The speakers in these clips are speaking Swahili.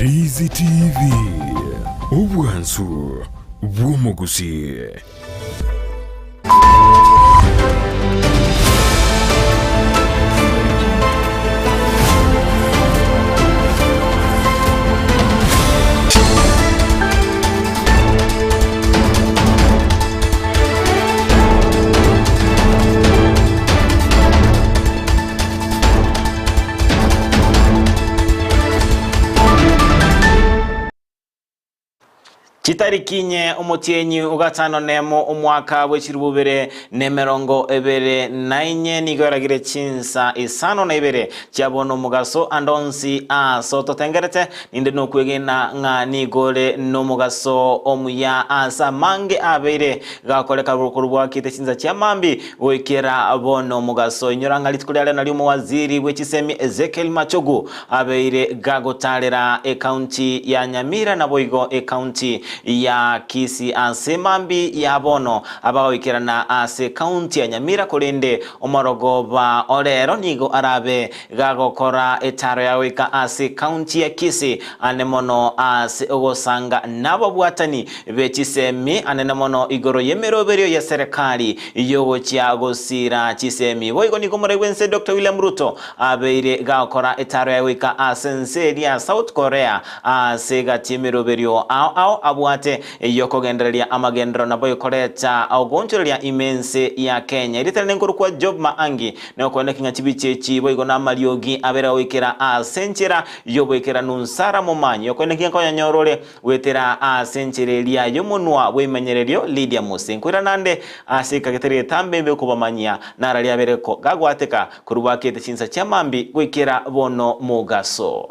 Ndizi TV obwansu bw'omugusi. Chitarikinye umutienyi ugatano nemo umwaka w'echirububere nemerongo ebere nainye nigoragira chinsa isano na ibere chabono mugaso andonsi aso totengerete ninde nokwegena nga nigole no mugaso omuya asa mange abere gakoleka bukurubwa kite chinsa chamambi wekera bono mugaso inyoranga litukulya na lyo waziri w'echisemi Ezekiel Machogu abeire gagotalera county ya Nyamira na boigo county ya Kisii asemambi ya bono abawikirana ase county ya Nyamira kulinde omorogoba orero nigo arabe gagokora etaro yawika ase county ya Kisii anemono ase ogosanga nabo bwatani bechisemi anemono igoro yemeroberio ya serikali yogo chiagosira chisemi boigo niko moregwense Dr. William Ruto abeire gagokora etaro yawika ase nseria South Korea ase gatimeroberio ao abwate yoko genderelia amagendro na boyo koreta augonchorelia imense ya Kenya iritane nkuru kwa Job Maangi na kwenda kinga chibichechi boigo na Mariogi abera wikera asenchera yobo ikera nunsara momanyi yokwenda kinga kwa nyorore wetera asencherelia yomunwa wemenyererio Lydia Musinkwira nande asika getere tambembe kubamanyia narali abereko gagwateka kurubakete chinsa chamambi wikera bono mugaso.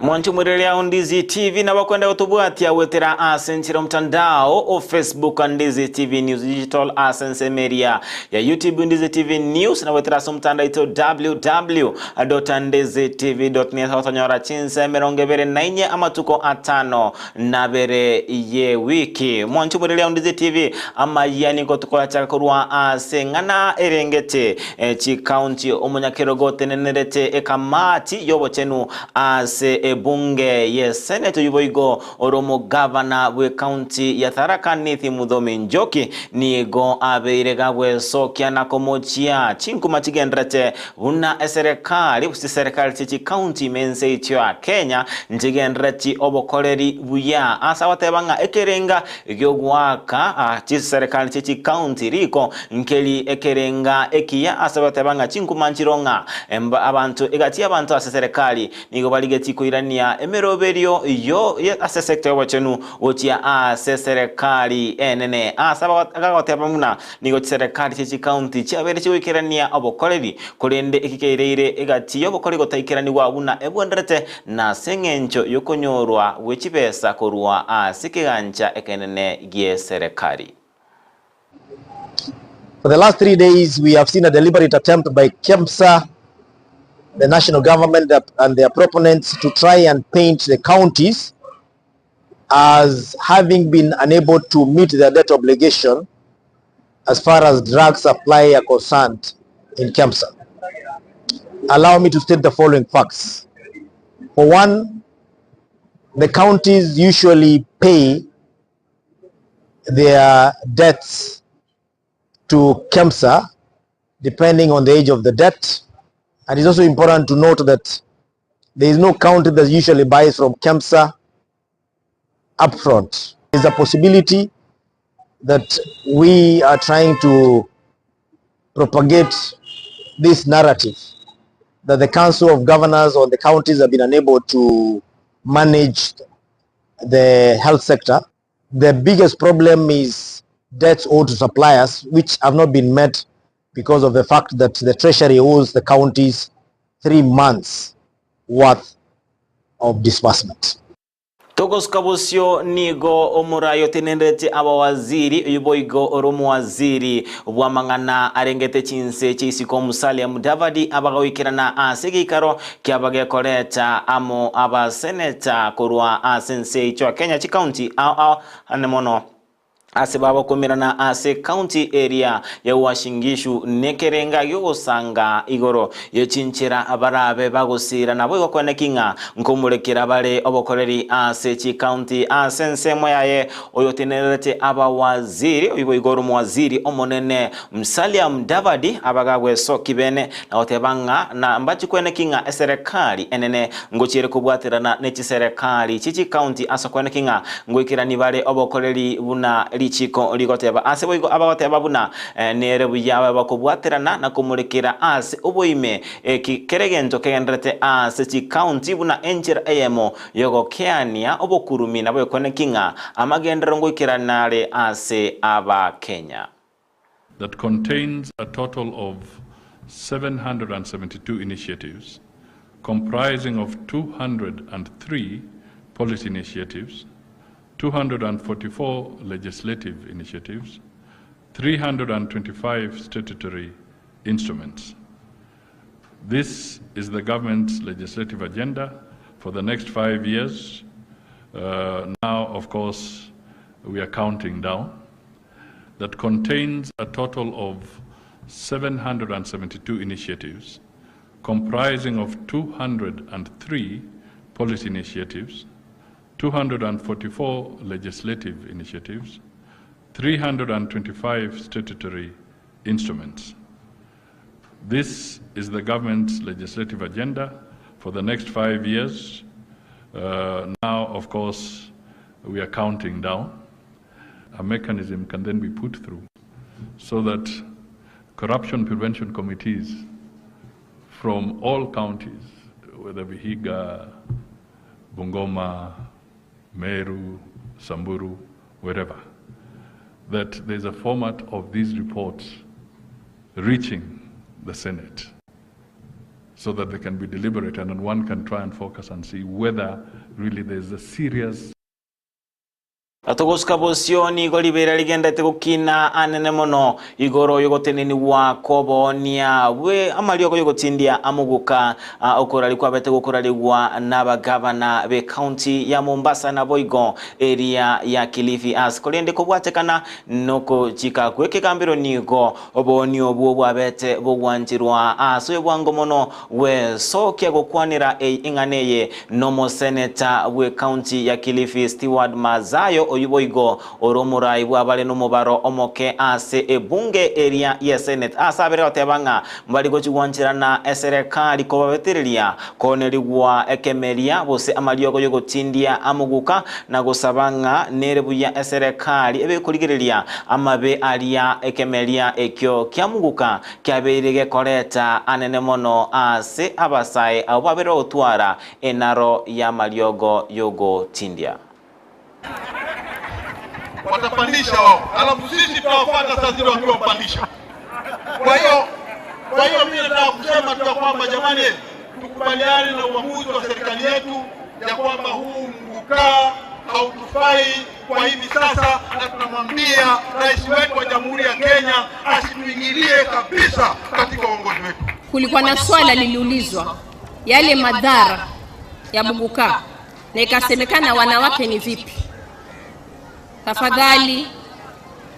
Mwanchu mwirelia Ndizi TV na wakwenda utubuati ya wetera asenchira mtandao o Facebook Ndizi TV News Digital Asense Media ya YouTube Ndizi TV News na wetera sumtanda ito www.ndizitv.net watanyora chinse merongebere nainye amatuko atano na bere ye wiki. Mwanchu mwirelia Ndizi TV ama yani kotukola chakakurua asengana erengete chi county omunyakerogote nenerete ekamati yobo chenu ase bunge ye Senate yuboigo oromo governor we county ya Tharaka Nithi Muthomi Njoki nigo abeire gagwe sokia na komochia chinkuma chigendrate una serikali usi serikali chichi county mense ityo Kenya njigendrati obokoleri buya asa watebanga ekerenga gyogwaka chichi serikali chichi county riko nkeli ekerenga ekia asa watebanga chinkuma nchironga abantu egati abantu asa serikali nigo baligeti kuirania emeroberio yo ase sector wachenu wotia ase serikali enene asaba agagotebamuna nigo serikali chichi county chiabere chiwikirania obokoleri kulende ikikereire egati obokori gotaikirani wabuna ebwenderete na sengencho yokonyorwa wechibesa korwa ase kigancha ekenene gie serikali. For the last 3 days, we have seen a deliberate attempt by KEMSA, the national government and their proponents to try and paint the counties as having been unable to meet their debt obligation as far as drug supply are concerned in KEMSA. Allow me to state the following facts. For one, the counties usually pay their debts to KEMSA depending on the age of the debt. And it's also important to note that there is no county that usually buys from KEMSA upfront. There's a possibility that we are trying to propagate this narrative that the Council of Governors or the counties have been unable to manage the health sector. The biggest problem is debts owed to suppliers, which have not been met because of the fact that the Treasury owes the counties 3 months worth of disbursement. Togoskabusyo nigo omurayo tenendete abawaziri uyiboigo oromu waziri bwamangana arengete chinse chisiko Musalia Mudavadi abagawikirana asigikaro kyabagekoreta amo abaseneta kurwa asense icho Kenya chi county anemono asibaba kumirana ase county area ya Washingishu nekerenga yogosanga igoro yechinchira abarabe bagusira nabo yokonekinga nkomulekira bare obokoreri ase chi county asense moyaye oyotenerete abawaziri oyibo igoro mwaziri omonene Musalia Mudavadi abagagwe sokibene na otebanga na mbachi kwenekinga eserekali enene ngochire kubwatirana nechi serekali chichi county asokwenekinga ngoikira nibare obokoreri buna lichiko ligoteba ase boigo abagoteba buna nere buyaba bakubwaterana na kumulikira ase uboime keregento kegendrete ase chi county buna enjira emo yogo keania obokurumi nabo yokonekinga amagendero ngoikira nare ase aba Kenya that contains a total of 772 initiatives comprising of 203 policy initiatives, 244 legislative initiatives, 325 statutory instruments. This is the government's legislative agenda for the next 5 years. Now, of course, we are counting down. That contains a total of 772 initiatives comprising of 203 policy initiatives, 244 legislative initiatives, 325 statutory instruments. This is the government's legislative agenda for the next 5 years. Now, of course, we are counting down. A mechanism can then be put through so that corruption prevention committees from all counties, whether Vihiga, Bungoma, Meru, Samburu, wherever, that there's a format of these reports reaching the Senate so that they can be deliberated and one can try and focus and see whether really there's a serious Atogoskabosioni golibera ligenda tekukina anene mono igoro yogoteneni wa kobonia we amalioko yogotindia amuguka okorali kwa bete gokoraliwa n'abagabana be county ya Mombasa na Boigo area ya Kilifi askolende kobwatekana noko chika kweke kambiro nigo oboni obwo bwabete bogwanjirwa aso bwango mono we sokya gokwanira inganeye nomo senator we county ya Kilifi Stewart Mazayo oyiboigo oromurai bwabale n'umubaro omoke ase ebunge area ya Senate asabere otebanga mbaligo chigwanchirana eserekali ko babeterelia koneliwa ekemeria bose amalioko yogotindia amuguka na gusabanga nerebuya eserekali ebekurigerelia amabe alia ekemeria ekyo kyamuguka kyaberege koreta anene mono ase abasaye abo babere otwara enaro ya maliogo yogotindia watapandisha wao, alafu sisi tutawafuata saa zile wakiwa kupandisha. Kwa hiyo mimi nataka kusema tu kwamba jamani, tukubaliane na uamuzi wa serikali yetu ya kwamba huu mgukaa hautufai kwa hivi sasa, na tunamwambia rais wetu wa Jamhuri ya Kenya asituingilie kabisa katika uongozi wetu. Kulikuwa na swala liliulizwa yale madhara ya mgukaa na ikasemekana wanawake ni vipi. Tafadhali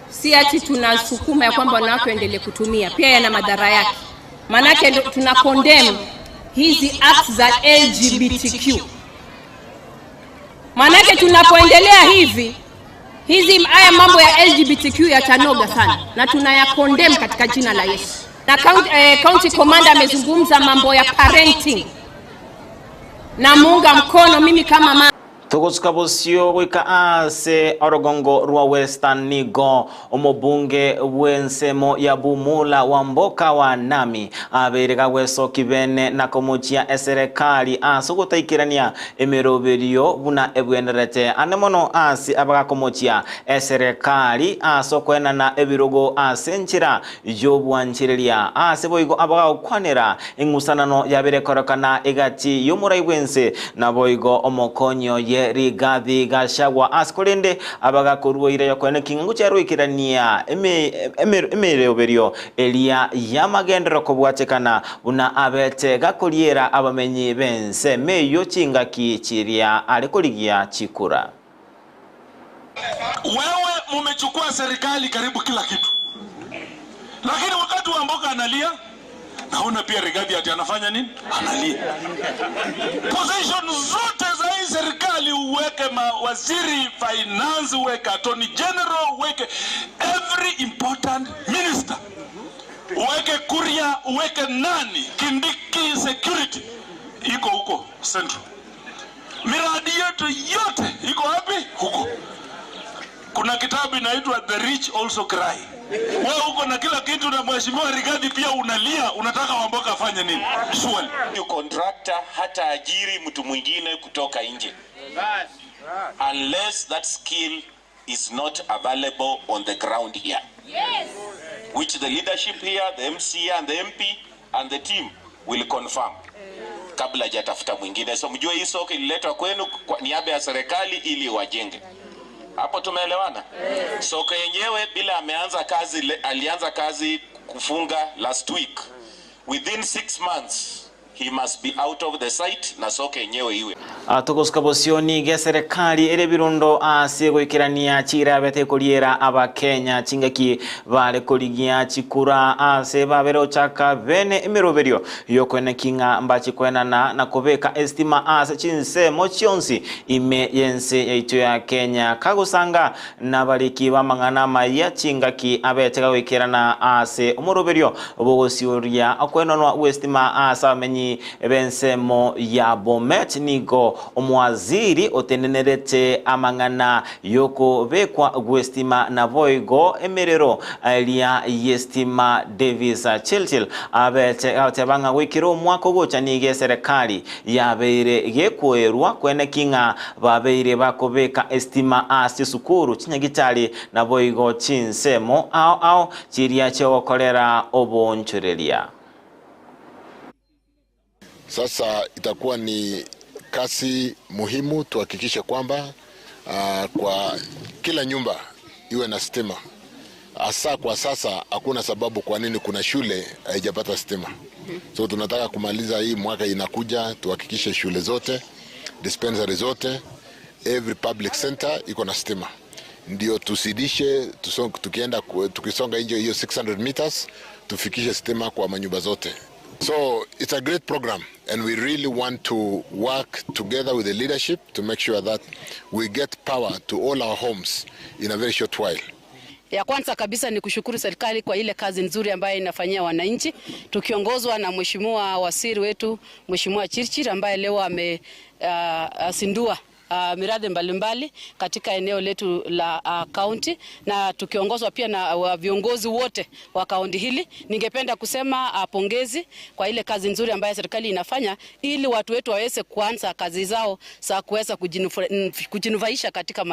si ati tunasukuma ya kwamba wanawake waendelee kutumia, pia yana madhara yake. Manake tuna condemn hizi acts za LGBTQ. Manake tunapoendelea hivi haya mambo ya LGBTQ yatanoga sana na tunaya condemn katika jina la Yesu. Na county commander amezungumza mambo ya parenting. Na muunga mkono mimi kama mama Togoskabosio wika ase orogongo rwa Western nigo omobunge wensemo ya Bumula wa mboka wa Nami aberega weso kibene na komuchia eserekali asugutaikirania emeroberio buna ebwenderete anemono asi abaga komuchia eserekali asokwena na ebirogo asenchira yobwanchirelia ase boigo abaga okwanera engusanano yabere korokana egati yomurai wense na boigo omokonyo ye Rigathi Gachagua asikorende abagakorwoire yokwene kingu charwikirania emereoberio elia yamagendero kobwatekana buna abete gakoriera abamenyi bense meyo chingaki chiria alikoligia chikura. Wewe mumechukua serikali karibu kila kitu, lakini wakati wa mboka analia, naona pia Rigathi ati anafanya nini? Analia. Position zote za hii serikali uweke mawaziri finance, uweke attorney general, uweke every important minister, uweke Kuria, uweke nani, Kindiki security, iko huko central. Miradi yetu yote iko wapi? Huko. Kuna kitabu inaitwa The Rich Also Cry. Wewe uko na kila kitu na mheshimiwa Rigathi pia unalia, unataka Wamboka afanye nini? Surely. Ni contractor hata ajiri mtu mwingine kutoka nje. Unless that skill is not available on the ground here. Yes. Which the leadership here, the MC and the MP and the team will confirm. Kabla hajatafuta mwingine. So mjue hii soko ililetwa kwenu kwa niaba ya serikali ili wajenge. Hapo tumeelewana? Soko yenyewe bila alianza kazi kufunga last week. Within 6 months he must be out of the site na soko yenyewe iwe. Tukuskabosioni ge serikali ere birundo ase gwikirania chira bete koriera aba Kenya chingaki bale koligia chikura ase babero chaka bene emeroberio yokwene kinga mbachi kwenana na kobeka estima ase chinse mochionsi ime yense yaito ya Kenya kagusanga na baliki bamangana maya chingaki abete gwikirana ase omoroberio obogosiuria akwenonwa estima ase amenyi bensemo ya Bomet nigo omwaziri otenenerete amangana yoko bekwa gwestima na boigo emerero alia yestima Davis Chilchil abete banga wikiro mwako gocha nige serikali yabeire gekwerwa kwene kinga babeire bakobeka estima ase sukuru chinyagitali na boigo chinsemo ao chiria cyo kolera obonchorelia. Sasa itakuwa ni kasi muhimu tuhakikishe kwamba kwa kila nyumba iwe na stima. Asa kwa sasa hakuna sababu kwa nini kuna shule haijapata stima. So tunataka kumaliza hii mwaka inakuja tuhakikishe shule zote, dispensary zote, every public center iko na stima. Ndio tusidishe tukisonga nje hiyo 600 meters tufikishe stima kwa manyumba zote. So it's a great program and we really want to work together with the leadership to make sure that we get power to all our homes in a very short while. Ya kwanza kabisa ni kushukuru serikali kwa ile kazi nzuri ambayo inafanyia wananchi, tukiongozwa na mheshimiwa waziri wetu Mheshimiwa Chirchir ambaye leo amesindua miradi mbalimbali katika eneo letu la county, na tukiongozwa pia na viongozi wote wa county hili. Ningependa kusema pongezi kwa ile kazi nzuri ambayo serikali inafanya ili watu wetu waweze kuanza kazi zao za kuweza kujinufaisha katika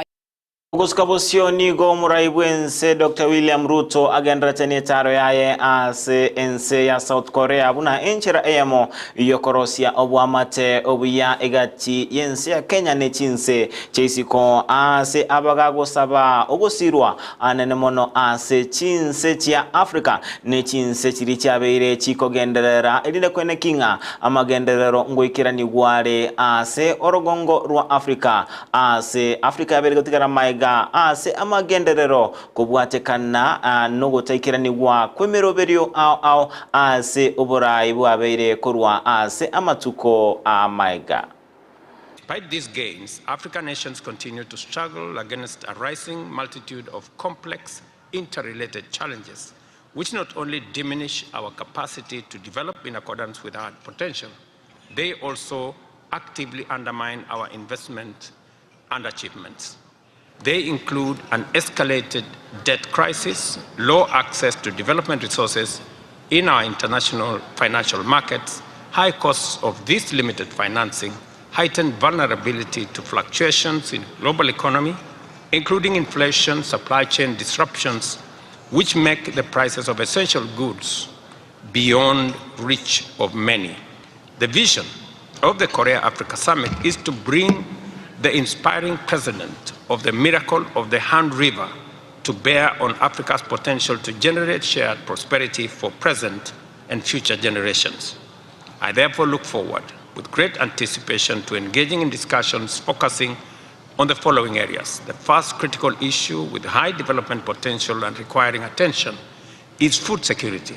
Kuskabosioni go muraibwense Dr. William Ruto agendra tenetaro yaye ase ense ya South Korea buna enchera eyamo yokorosia obwamate obuya egati yense ya Kenya nechinse cheisiko ase abagago saba ogosirwa anenemono ase chinse chia Africa nechinse chiri chabeire chikogenderera elinde kwene kinga amagenderero ngoikirani gware ase orogongo rwa Africa ase Africa yabere gotigara maiga ase amagenderero kubwatekana no gutaikiraniwa kwemeroberio ao ase oborai bwabeire korwa ase amatuko amaiga. Despite these gains, African nations continue to struggle against a rising multitude of complex, interrelated challenges, which not only diminish our capacity to develop in accordance with our potential, they also actively undermine our investment and achievements. They include an escalated debt crisis, low access to development resources in our international financial markets, high costs of this limited financing, heightened vulnerability to fluctuations in global economy, including inflation, supply chain disruptions, which make the prices of essential goods beyond reach of many. The vision of the Korea-Africa Summit is to bring the inspiring precedent of the miracle of the Han River to bear on Africa's potential to generate shared prosperity for present and future generations. I therefore look forward with great anticipation to engaging in discussions focusing on the following areas. The first critical issue with high development potential and requiring attention is food security.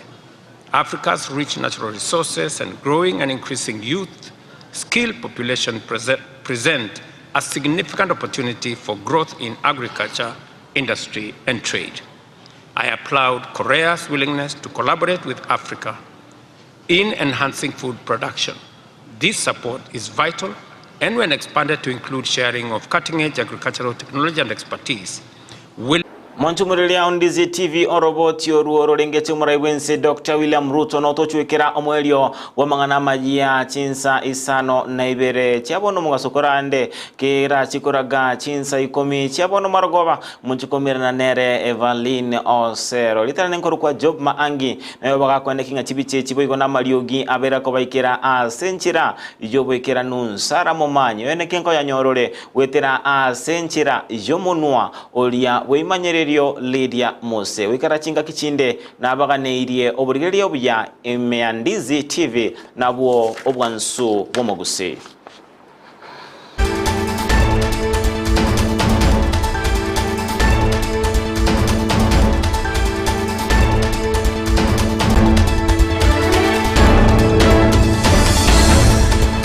Africa's rich natural resources and growing and increasing youth skilled population present a significant opportunity for growth in agriculture, industry, and trade. I applaud Korea's willingness to collaborate with Africa in enhancing food production. This support is vital, and when expanded to include sharing of cutting-edge agricultural technology and expertise, will Monchumulilia Ondizi TV oroboti oruoro lengete umuraiwense Dr. William Ruto notochuekera omwelio wamangana majia chinsa isano naibere chiabono mugasokorande kera chikoraga chinsa ikomi chiabono marogoba munchikomera na nere Evaline Osero litana nkoro kwa Job Maangi nayo bagakwende kinga chibiche chiboigo na mariogi abera ko baikera asenchira ijobo ikera nunsara momanyi wene kenko ya nyorore wetera asenchira ijomonwa olia weimanyere Lydia Mose wikara chinga kichinde na abaganeirie oburigerio bya Emeandizi TV nabwo obwansu bomoguse.